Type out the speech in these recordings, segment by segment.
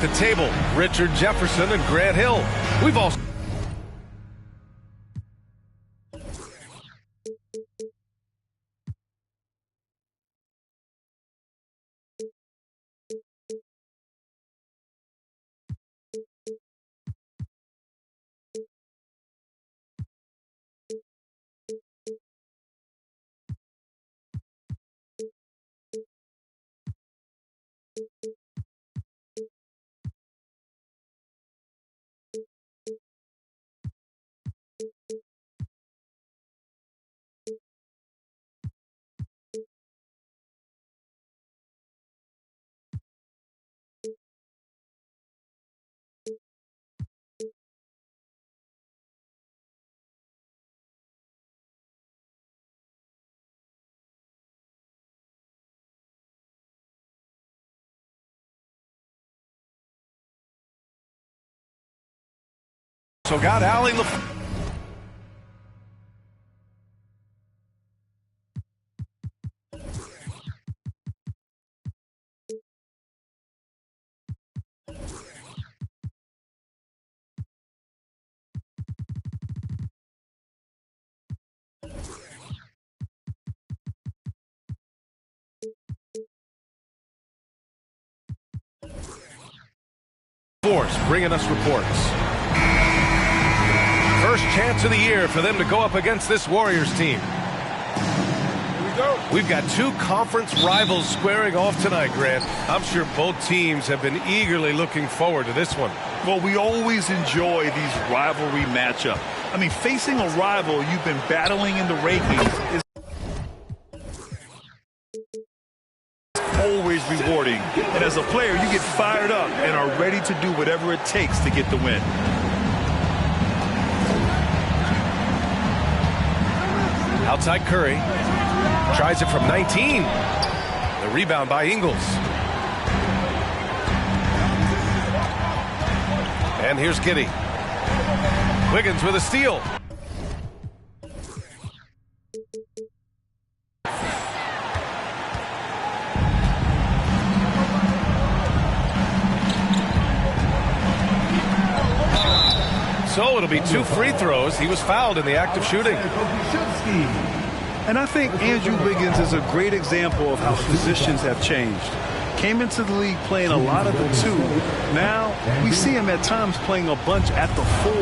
The table, Richard Jefferson and Grant Hill. We've also got Allie Force bringing us reports. First chance of the year for them to go up against this Warriors team. Here we go. We've got two conference rivals squaring off tonight, Grant. I'm sure both teams have been eagerly looking forward to this one. Well, we always enjoy these rivalry matchups. I mean, facing a rival you've been battling in the rankings is always rewarding. And as a player, you get fired up and are ready to do whatever it takes to get the win. Outside Curry. Tries it from 19. The rebound by Ingles. And here's Giddey. Wiggins with a steal. So it'll be 2 free throws. He was fouled in the act of shooting. And I think Andrew Wiggins is a great example of how positions have changed. Came into the league playing a lot of the 2. Now we see him at times playing a bunch at the 4.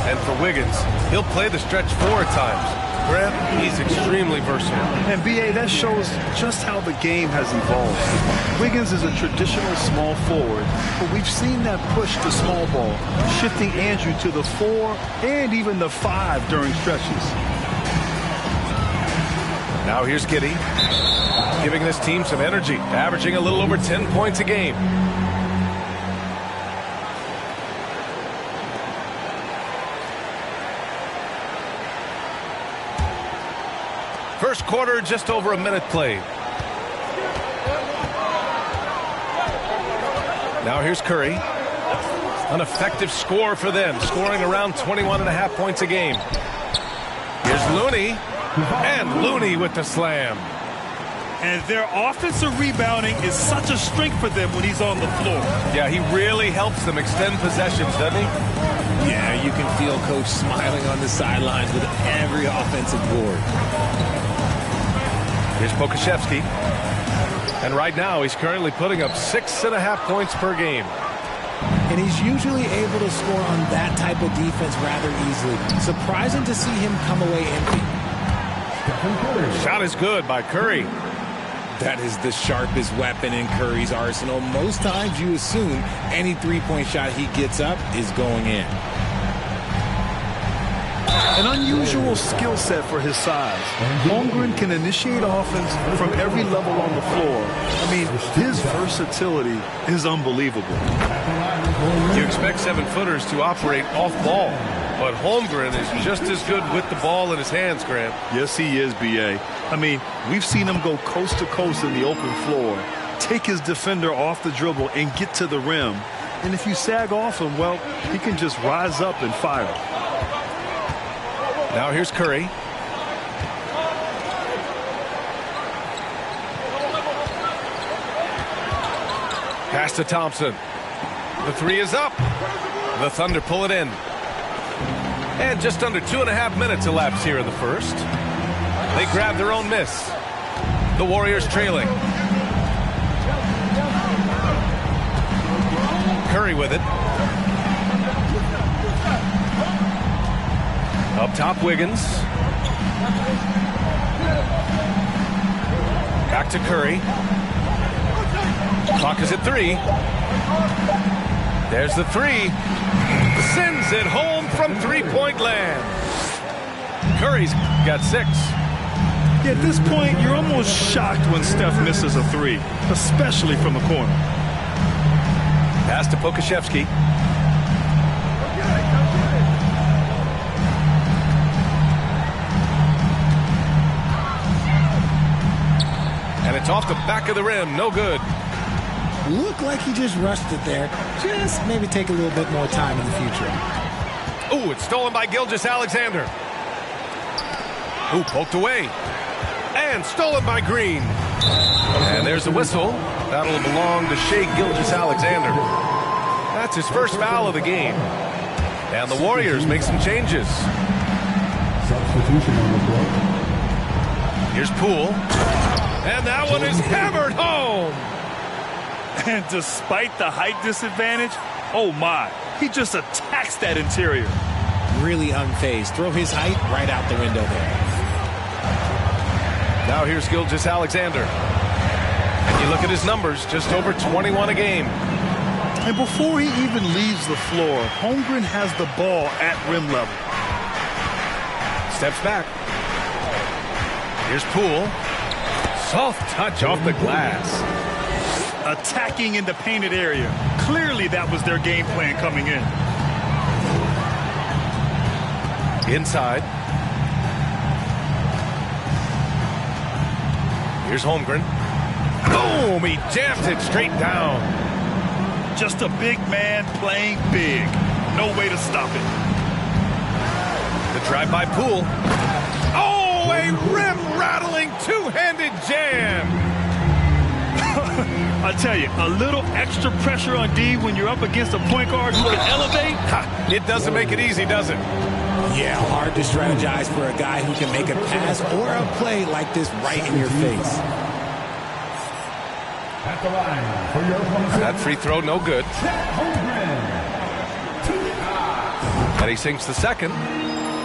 And for Wiggins, he'll play the stretch 4 at times. Grant, he's extremely versatile. And B.A., that shows just how the game has evolved. Wiggins is a traditional small forward, but we've seen that push to small ball, shifting Andrew to the 4 and even the 5 during stretches. Now here's Giddey, giving this team some energy, averaging a little over 10 points a game. First quarter, just over a minute played. Now here's Curry. An effective score for them, scoring around 21.5 points a game. Here's Looney, and Looney with the slam. And their offensive rebounding is such a strength for them when he's on the floor. Yeah, he really helps them extend possessions, doesn't he? Yeah, you can feel Coach smiling on the sidelines with every offensive board. Here's Pokusevski. And right now, he's currently putting up 6.5 points per game. And he's usually able to score on that type of defense rather easily. Surprising to see him come away empty. Shot is good by Curry. That is the sharpest weapon in Curry's arsenal. Most times you assume any three-point shot he gets up is going in. An unusual skill set for his size. Holmgren can initiate offense from every level on the floor. I mean, his versatility is unbelievable. You expect 7-footers to operate off ball, but Holmgren is just as good with the ball in his hands, Grant. Yes, he is, B.A. I mean, we've seen him go coast to coast in the open floor, take his defender off the dribble and get to the rim. And if you sag off him, well, he can just rise up and fire. Now here's Curry. Pass to Thompson. The three is up. The Thunder pull it in. And just under 2.5 minutes elapsed here in the first. They grab their own miss. The Warriors trailing. Curry with it. Up top, Wiggins. Back to Curry. Clock is at 3. There's the 3. Sends it home from three-point land. Curry's got 6. Yeah, at this point, you're almost shocked when Steph misses a 3, especially from the corner. Pass to Pokashevsky. And it's off the back of the rim. No good. Looked like he just rushed it there. Just maybe take a little bit more time in the future. Ooh, it's stolen by Gilgeous-Alexander. Ooh, poked away. And stolen by Green. And there's the whistle. That'll belong to Shai Gilgeous-Alexander. That's his first foul of the game. And the Warriors make some changes. Substitution on the floor. Here's Poole. And that one is hammered home. And despite the height disadvantage, oh my, he just attacks that interior. Really unfazed. Throw his height right out the window there. Now here's Gilgeous-Alexander. And you look at his numbers, just over 21 a game. And before he even leaves the floor, Holmgren has the ball at rim level. Steps back. Here's Poole. Soft touch off the glass. Attacking in the painted area. Clearly that was their game plan coming in. Inside. Here's Holmgren. Boom! He jams it straight down. Just a big man playing big. No way to stop it. The drive by Poole. Oh, a rim-rattling two-handed jam. I tell you, a little extra pressure on D when you're up against a point guard who can elevate. It doesn't make it easy, does it? Yeah, hard to strategize for a guy who can make a pass or a play like this right in your face. At the line for your opponent. That free throw, no good. And he sinks the second.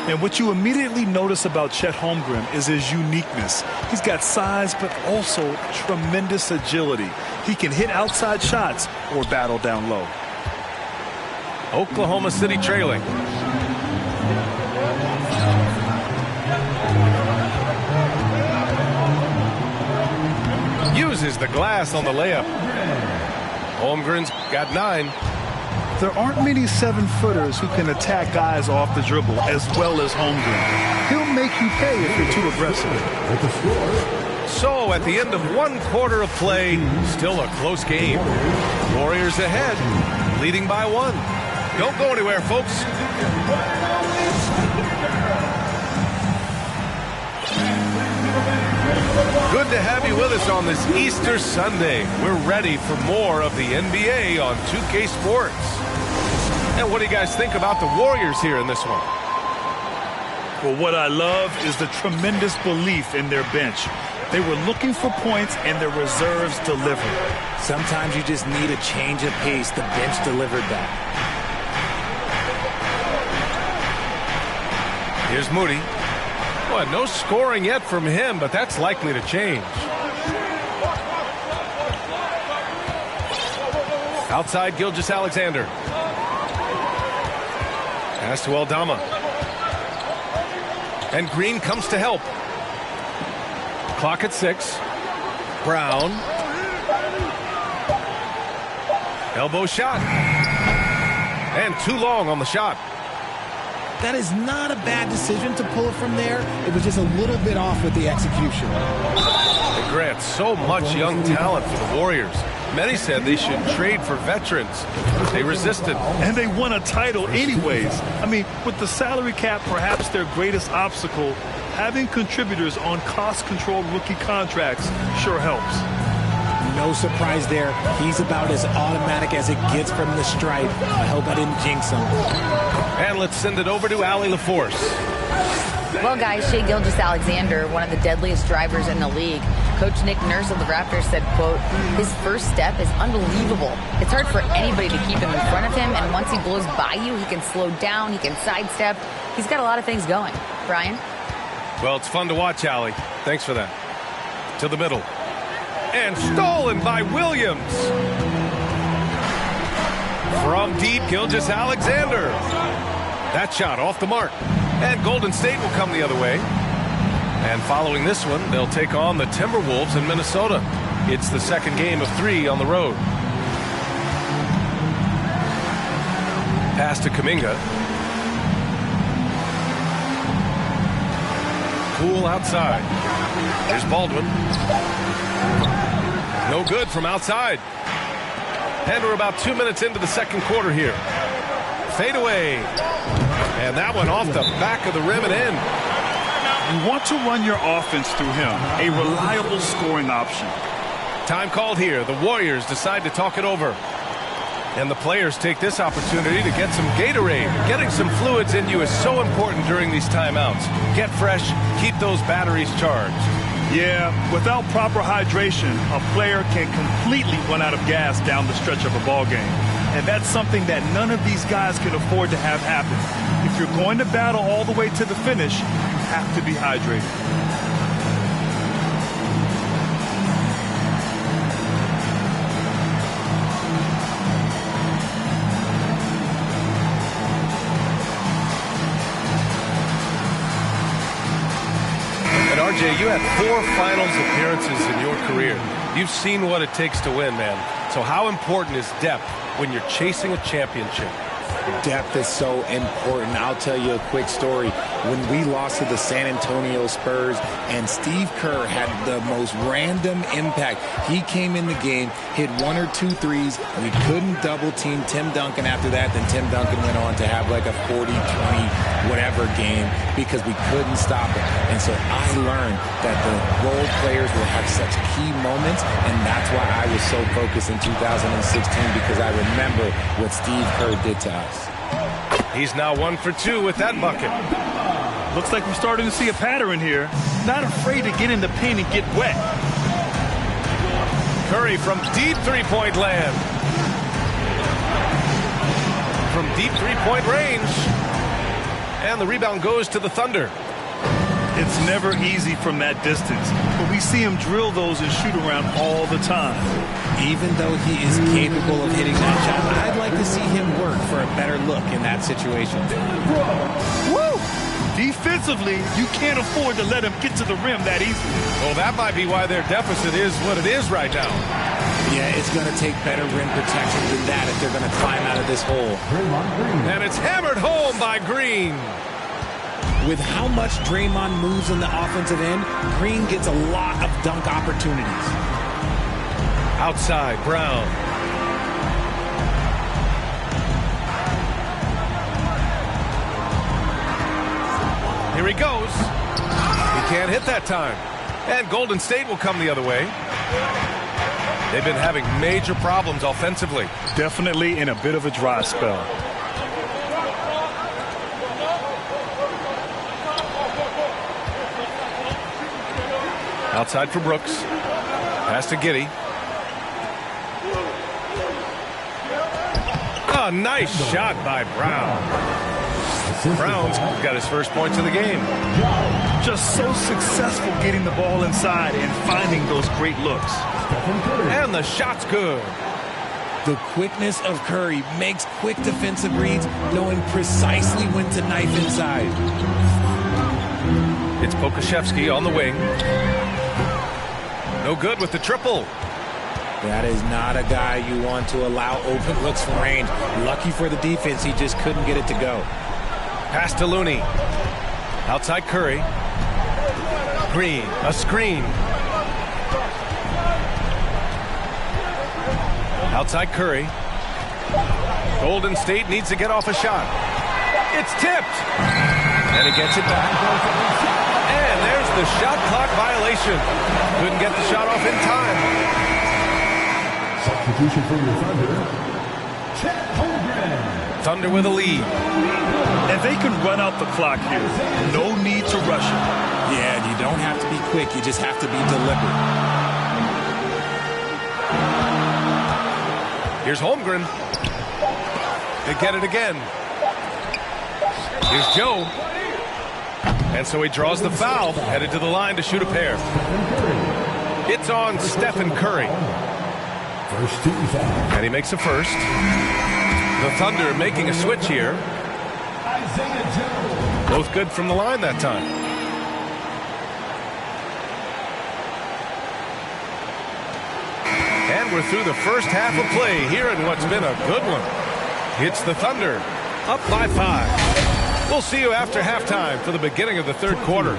And what you immediately notice about Chet Holmgren is his uniqueness. He's got size, but also tremendous agility. He can hit outside shots or battle down low. Oklahoma City trailing. Uses the glass on the layup. Holmgren's got 9. There aren't many 7-footers who can attack guys off the dribble as well as Holmgren. He'll make you pay if you're too aggressive. So at the end of 1 quarter of play, still a close game. Warriors ahead, leading by 1. Don't go anywhere, folks. Good to have you with us on this Easter Sunday. We're ready for more of the NBA on 2K Sports. And what do you guys think about the Warriors here in this one? Well, what I love is the tremendous belief in their bench. They were looking for points, and their reserves delivered. Sometimes you just need a change of pace. The bench delivered that. Here's Moody. Boy, no scoring yet from him, but that's likely to change. Outside, Gilgeous-Alexander. Pass to Aldama. And Green comes to help. Clock at 6. Brown. Elbow shot. And too long on the shot. That is not a bad decision to pull it from there. It was just a little bit off with the execution. They grant so much young talent for the Warriors. Many said they should trade for veterans. They resisted. And they won a title anyways. I mean, with the salary cap perhaps their greatest obstacle, having contributors on cost-controlled rookie contracts sure helps. No surprise there. He's about as automatic as it gets from the stripe. I hope I didn't jinx him. And let's send it over to Allie LaForce. Well, guys, Shai Gilgeous-Alexander, one of the deadliest drivers in the league. Coach Nick Nurse of the Raptors said, quote, his first step is unbelievable. It's hard for anybody to keep him in front of him, and once he blows by you, he can slow down, he can sidestep. He's got a lot of things going. Brian? Well, it's fun to watch, Allie. Thanks for that. To the middle. And stolen by Williams. From deep, Gilgeous-Alexander. That shot off the mark. And Golden State will come the other way. And following this one, they'll take on the Timberwolves in Minnesota. It's the second game of 3 on the road. Pass to Kuminga. Poole outside. Here's Baldwin. No good from outside. And we're about 2 minutes into the second quarter here. Fade away. And that one off the back of the rim and in. You want to run your offense through him. A reliable scoring option. Time called here. The Warriors decide to talk it over. And the players take this opportunity to get some Gatorade. Getting some fluids in you is so important during these timeouts. Get fresh, keep those batteries charged. Yeah, without proper hydration, a player can completely run out of gas down the stretch of a ball game. And that's something that none of these guys can afford to have happen. If you're going to battle all the way to the finish, you have to be hydrated. And RJ, you had 4 finals appearances in your career. You've seen what it takes to win, man. So how important is depth when you're chasing a championship? Depth is so important. I'll tell you a quick story. When we lost to the San Antonio Spurs and Steve Kerr had the most random impact. He came in the game, hit 1 or 2 threes. We couldn't double team Tim Duncan after that. Then Tim Duncan went on to have like a 40-20 whatever game because we couldn't stop it. And so I learned that the role players will have such key moments, and that's why I was so focused in 2016 because I remember what Steve Kerr did to us. He's now 1 for 2 with that bucket. Looks like we're starting to see a pattern here. Not afraid to get in the paint and get wet. Curry from deep three-point land. From deep three-point range. And the rebound goes to the Thunder. It's never easy from that distance, but we see him drill those and shoot around all the time. Even though he is capable of hitting that shot, I'd like to see him work for a better look in that situation. Woo! Defensively, you can't afford to let him get to the rim that easily. Well, that might be why their deficit is what it is right now. Yeah, it's going to take better rim protection than that if they're going to climb out of this hole. And it's hammered home by Green. With how much Draymond moves in the offensive end, Green gets a lot of dunk opportunities. Outside, Brown. Here he goes. He can't hit that time. And Golden State will come the other way. They've been having major problems offensively. Definitely in a bit of a dry spell. Outside for Brooks. Pass to Giddey. A nice shot by Brown. Brown's got his first points of the game. Just so successful getting the ball inside and finding those great looks. And the shot's good. The quickness of Curry makes quick defensive reads, knowing precisely when to knife inside. It's Pokusevski on the wing. No good with the triple. That is not a guy you want to allow open looks from range. Lucky for the defense, he just couldn't get it to go. Pass to Looney. Outside Curry. Green, a screen. Outside Curry. Golden State needs to get off a shot. It's tipped. And he gets it back. And there's the shot clock violation. Couldn't get the shot off in time. Substitution for your Thunder, Chet Holmgren. Thunder with a lead. And they can run out the clock here. No need to rush it. Yeah, you don't have to be quick. You just have to be deliberate. Here's Holmgren. They get it again. Here's Joe. And so he draws the foul, headed to the line to shoot a pair. It's on Stephen Curry. First team foul. And he makes a first. The Thunder making a switch here. Both good from the line that time. And we're through the first half of play here in what's been a good one. It's the Thunder up by 5. We'll see you after halftime for the beginning of the third quarter.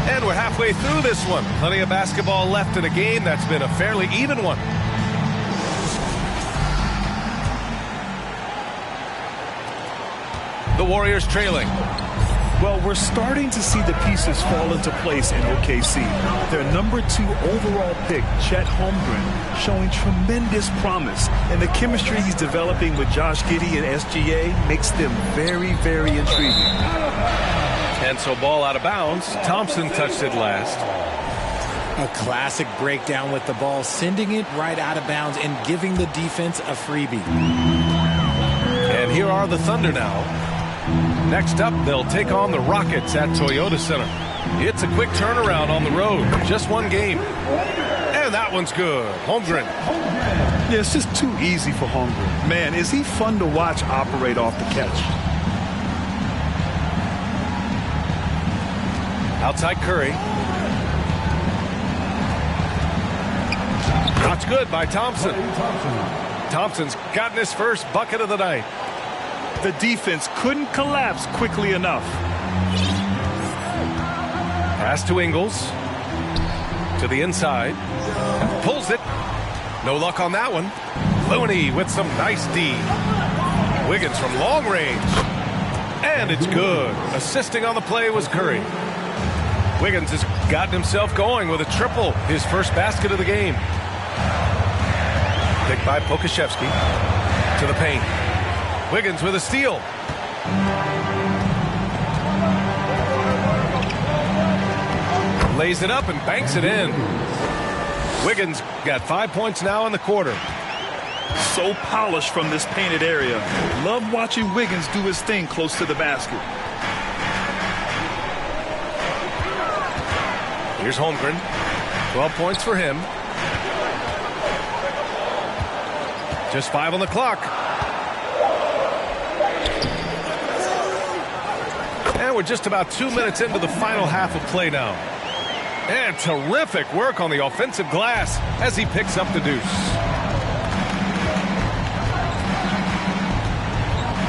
And we're halfway through this one. Plenty of basketball left in a game that's been a fairly even one. The Warriors trailing. Well, we're starting to see the pieces fall into place in OKC. Their number 2 overall pick, Chet Holmgren, showing tremendous promise. And the chemistry he's developing with Josh Giddey and SGA makes them very, very intriguing. And so ball out of bounds. Thompson touched it last. A classic breakdown with the ball, sending it right out of bounds and giving the defense a freebie. And here are the Thunder now. Next up, they'll take on the Rockets at Toyota Center. It's a quick turnaround on the road. Just one game. And that one's good. Holmgren. Yeah, it's just too easy for Holmgren. Man, is he fun to watch operate off the catch. Outside Curry. That's good by Thompson. Thompson's gotten his first bucket of the night. The defense couldn't collapse quickly enough. Pass to Ingles. To the inside. Pulls it. No luck on that one. Looney with some nice D. Wiggins from long range. And it's good. Assisting on the play was Curry. Wiggins has gotten himself going with a triple. His first basket of the game. Picked by Pokashevsky. To the paint. Wiggins with a steal. Lays it up and banks it in. Wiggins got 5 points now in the quarter. So polished from this painted area. Love watching Wiggins do his thing close to the basket. Here's Holmgren. 12 points for him. Just 5 on the clock. And we're just about 2 minutes into the final half of play now. And terrific work on the offensive glass as he picks up the deuce.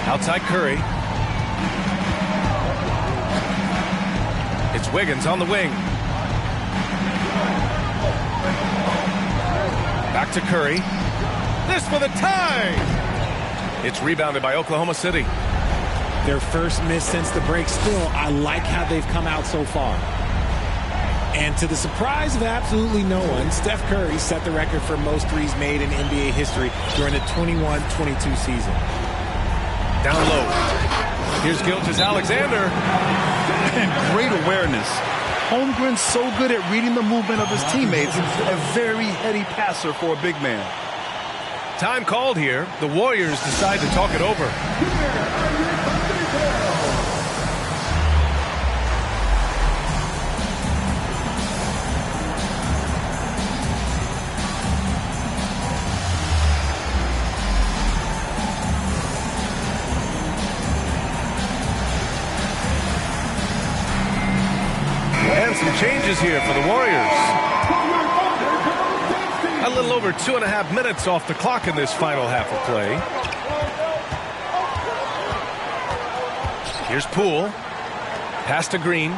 Outside Curry. It's Wiggins on the wing. Back to Curry. This for the tie. It's rebounded by Oklahoma City. Their first miss since the break. Still, I like how they've come out so far. And to the surprise of absolutely no one, Steph Curry set the record for most threes made in NBA history during the 21-22 season. Down low. Here's Gilgeous-Alexander. And great awareness. Holmgren's so good at reading the movement of his teammates. A very heady passer for a big man. Time called here. The Warriors decide to talk it over. And some changes here for the Warriors. A little over 2.5 minutes off the clock in this final half of play. Here's Poole. Pass to Green.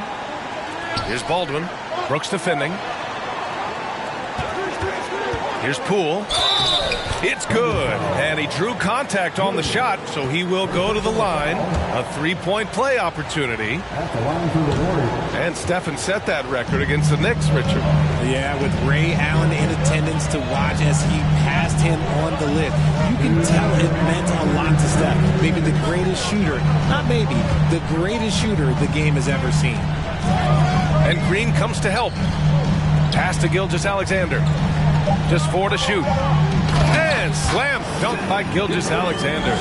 Here's Baldwin. Brooks defending. Here's Poole. It's good. And he drew contact on the shot, so he will go to the line. A three-point play opportunity. At the line for the Warriors. And Stephen set that record against the Knicks, Richard. Yeah, with Ray Allen in attendance to watch as he passed him on the lift. You can tell it meant a lot to Steph. Maybe the greatest shooter, not maybe, the greatest shooter the game has ever seen. And Green comes to help. Pass to Gilgeous-Alexander. Just 4 to shoot. And slam dunk by Gilgeous-Alexander.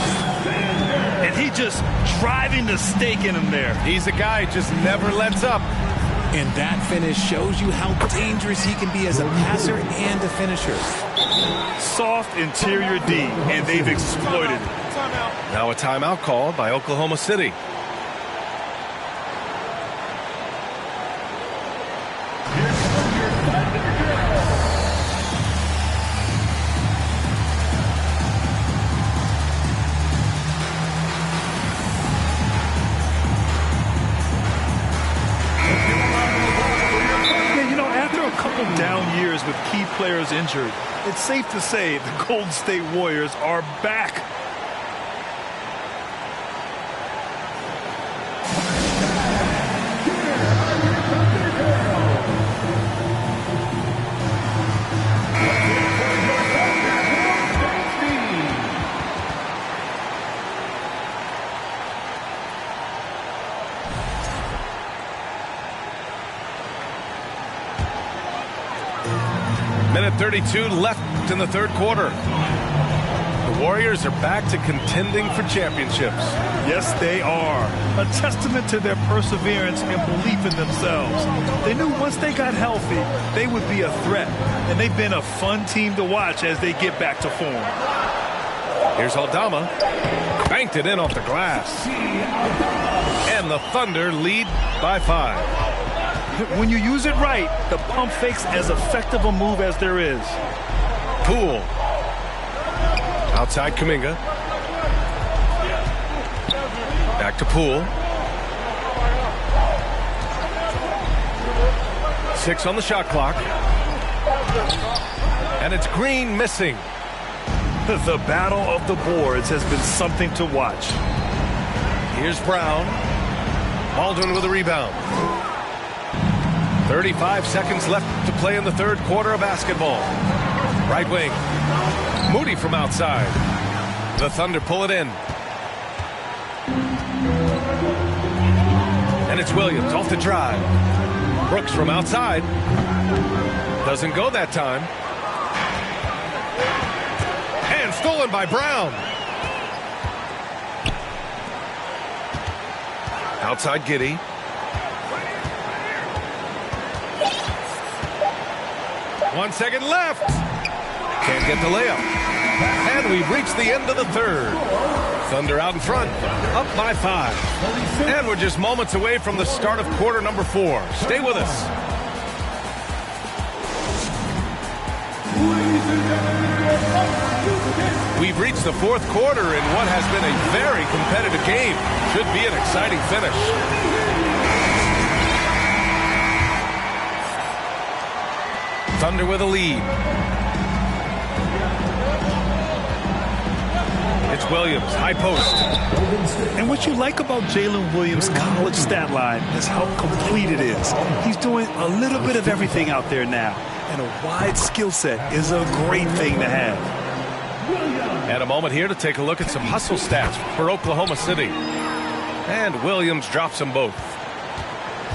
And he just driving the stake in him there. He's a guy who just never lets up. And that finish shows you how dangerous he can be as a passer and a finisher. Soft interior D, and they've exploited it. Now a timeout called by Oklahoma City. Down years with key players injured, it's safe to say the Golden State Warriors are back. Minute 32 left in the third quarter. The Warriors are back to contending for championships. Yes, they are. A testament to their perseverance and belief in themselves. They knew once they got healthy, they would be a threat. And they've been a fun team to watch as they get back to form. Here's Aldama. Banked it in off the glass. And the Thunder lead by 5. When you use it right, the pump fake's as effective a move as there is. Poole. Outside Kuminga. Back to Poole. 6 on the shot clock. And it's Green missing. The battle of the boards has been something to watch. Here's Brown. Baldwin with a rebound. 35 seconds left to play in the third quarter of basketball. Right wing. Moody from outside. The Thunder pull it in. And it's Williams off the drive. Brooks from outside. Doesn't go that time. And stolen by Brown. Outside Giddey. One second left. Can't get the layup. And we've reached the end of the third. Thunder out in front, up by 5. And we're just moments away from the start of quarter number 4. Stay with us. We've reached the fourth quarter in what has been a very competitive game. Should be an exciting finish. Thunder with a lead. It's Williams, high post. And what you like about Jalen Williams' college stat line is how complete it is. He's doing a little bit of everything out there now. And a wide skill set is a great thing to have. And a moment here to take a look at some hustle stats for Oklahoma City. And Williams drops them both.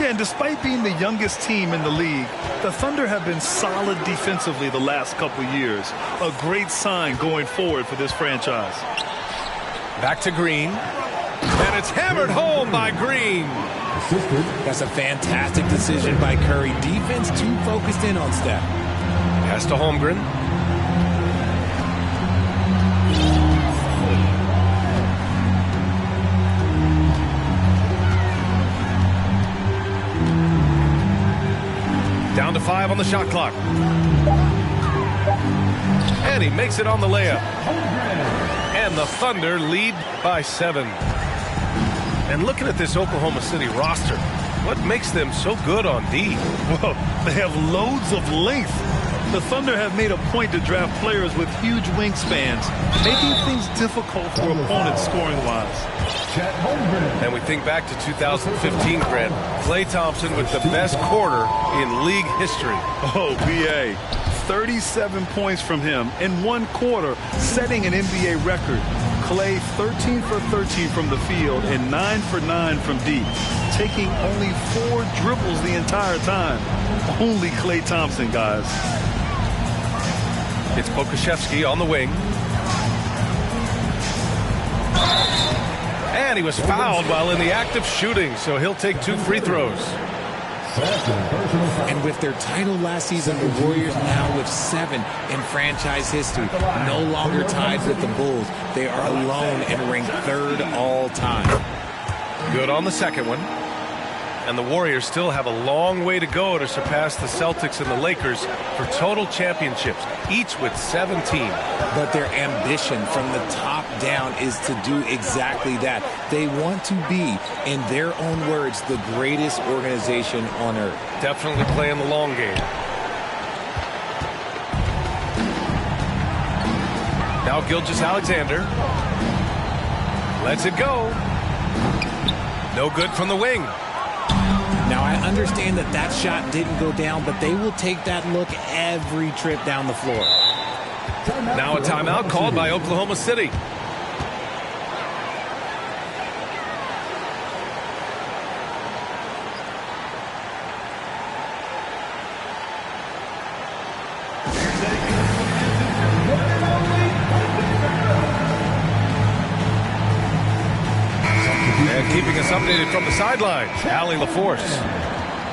Yeah, and despite being the youngest team in the league, the Thunder have been solid defensively the last couple years. A great sign going forward for this franchise. Back to Green. And it's hammered home by Green. That's a fantastic decision by Curry. Defense too focused in on Steph. Pass to Holmgren. Down to 5 on the shot clock. And he makes it on the layup. And the Thunder lead by 7. And looking at this Oklahoma City roster, what makes them so good on D? Well, they have loads of length. The Thunder have made a point to draft players with huge wingspans, making things difficult for opponents scoring-wise. And we think back to 2015, Grant. Klay Thompson with the best quarter in league history. Oh, B.A. 37 points from him in one quarter, setting an NBA record. Klay 13 for 13 from the field and 9 for 9 from deep, taking only 4 dribbles the entire time. Only Klay Thompson, guys. It's Pokusevski on the wing. And he was fouled while in the act of shooting, so he'll take 2 free throws. And with their title last season, the Warriors now with 7 in franchise history, no longer tied with the Bulls. They are alone and ranked 3rd all time. Good on the second one. And the Warriors still have a long way to go to surpass the Celtics and the Lakers for total championships, each with 17. But their ambition from the top down is to do exactly that. They want to be, in their own words, the greatest organization on earth. Definitely playing the long game. Now Gilgeous-Alexander lets it go. No good from the wing. Now, I understand that that shot didn't go down, but they will take that look every trip down the floor. Now a timeout called by Oklahoma City. And keeping us updated from the sideline, Allie LaForce.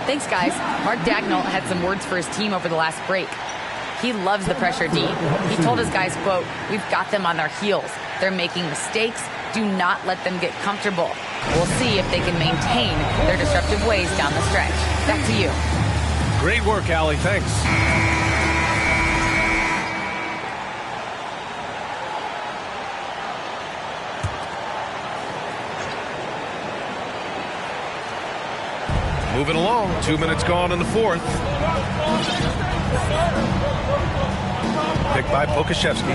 Thanks, guys. Mark Dagnall had some words for his team over the last break. He loves the pressure D. He told his guys, quote, "We've got them on their heels. They're making mistakes. Do not let them get comfortable. We'll see if they can maintain their disruptive ways down the stretch." Back to you. Great work, Allie. Thanks. Moving along, 2 minutes gone in the fourth. Picked by Pokusevski.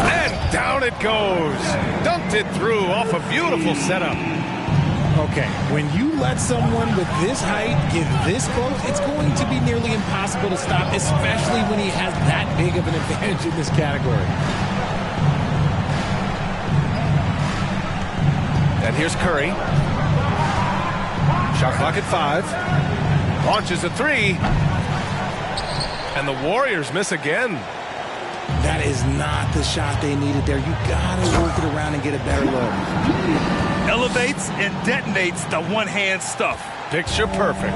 And down it goes. Dunked it through off a beautiful setup. Okay, when you let someone with this height get this close, it's going to be nearly impossible to stop, especially when he has that big of an advantage in this category. And here's Curry. Shot clock at 5. Launches a 3. And the Warriors miss again. That is not the shot they needed there. You got to work it around and get a better look. Elevates and detonates the one-hand stuff. Picture perfect.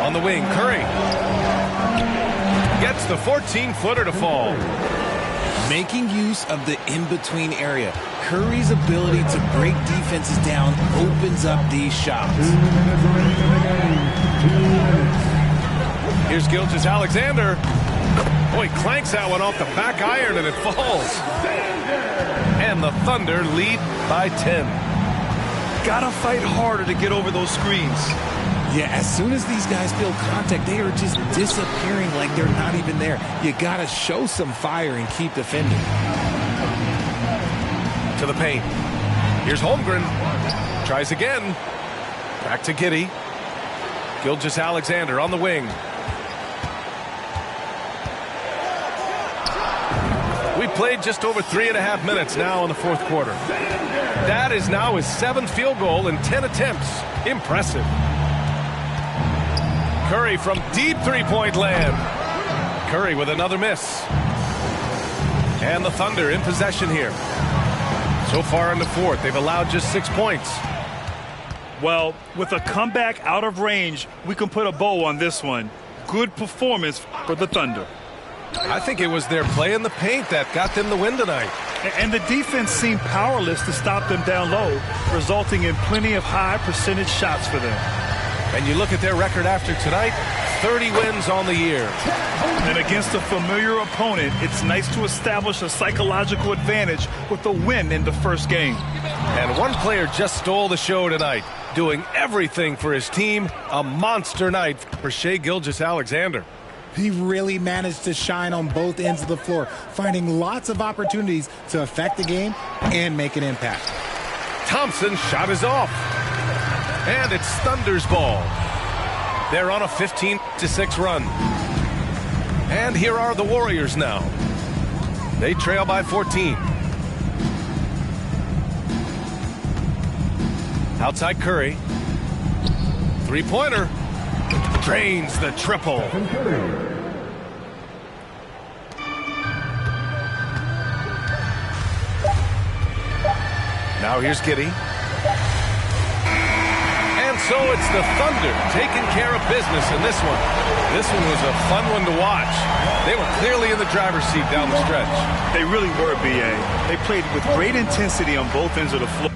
On the wing, Curry. Gets the 14-footer to fall. Making use of the in-between area. Curry's ability to break defenses down opens up these shots. Here's Gilgeous-Alexander. Boy, clanks that one off the back iron and it falls. And the Thunder lead by 10. Gotta fight harder to get over those screens. Yeah, as soon as these guys feel contact, they are just disappearing like they're not even there. You gotta show some fire and keep defending. To the paint. Here's Holmgren. Tries again. Back to Giddey. Gilgeous-Alexander on the wing. We played just over 3.5 minutes now in the fourth quarter. That is now his 7th field goal in 10 attempts. Impressive. Curry from deep three-point land. Curry with another miss. And the Thunder in possession here. So far in the fourth, they've allowed just 6 points. Well, with a comeback out of range, we can put a bow on this one. Good performance for the Thunder. I think it was their play in the paint that got them the win tonight. And the defense seemed powerless to stop them down low, resulting in plenty of high percentage shots for them. And you look at their record after tonight, 30 wins on the year. And against a familiar opponent, it's nice to establish a psychological advantage with a win in the first game. And one player just stole the show tonight. doing everything for his team. A monster night for Shai Gilgeous-Alexander. He really managed to shine on both ends of the floor, finding lots of opportunities to affect the game and make an impact. Thompson's shot is off. And it's Thunder's ball. They're on a 15-6 run. And here are the Warriors now. They trail by 14. Outside Curry. Three-pointer. Drains the triple. Now here's Giddey. And so it's the Thunder taking care of business in this one. This one was a fun one to watch. They were clearly in the driver's seat down the stretch. They really were, B.A. They played with great intensity on both ends of the floor.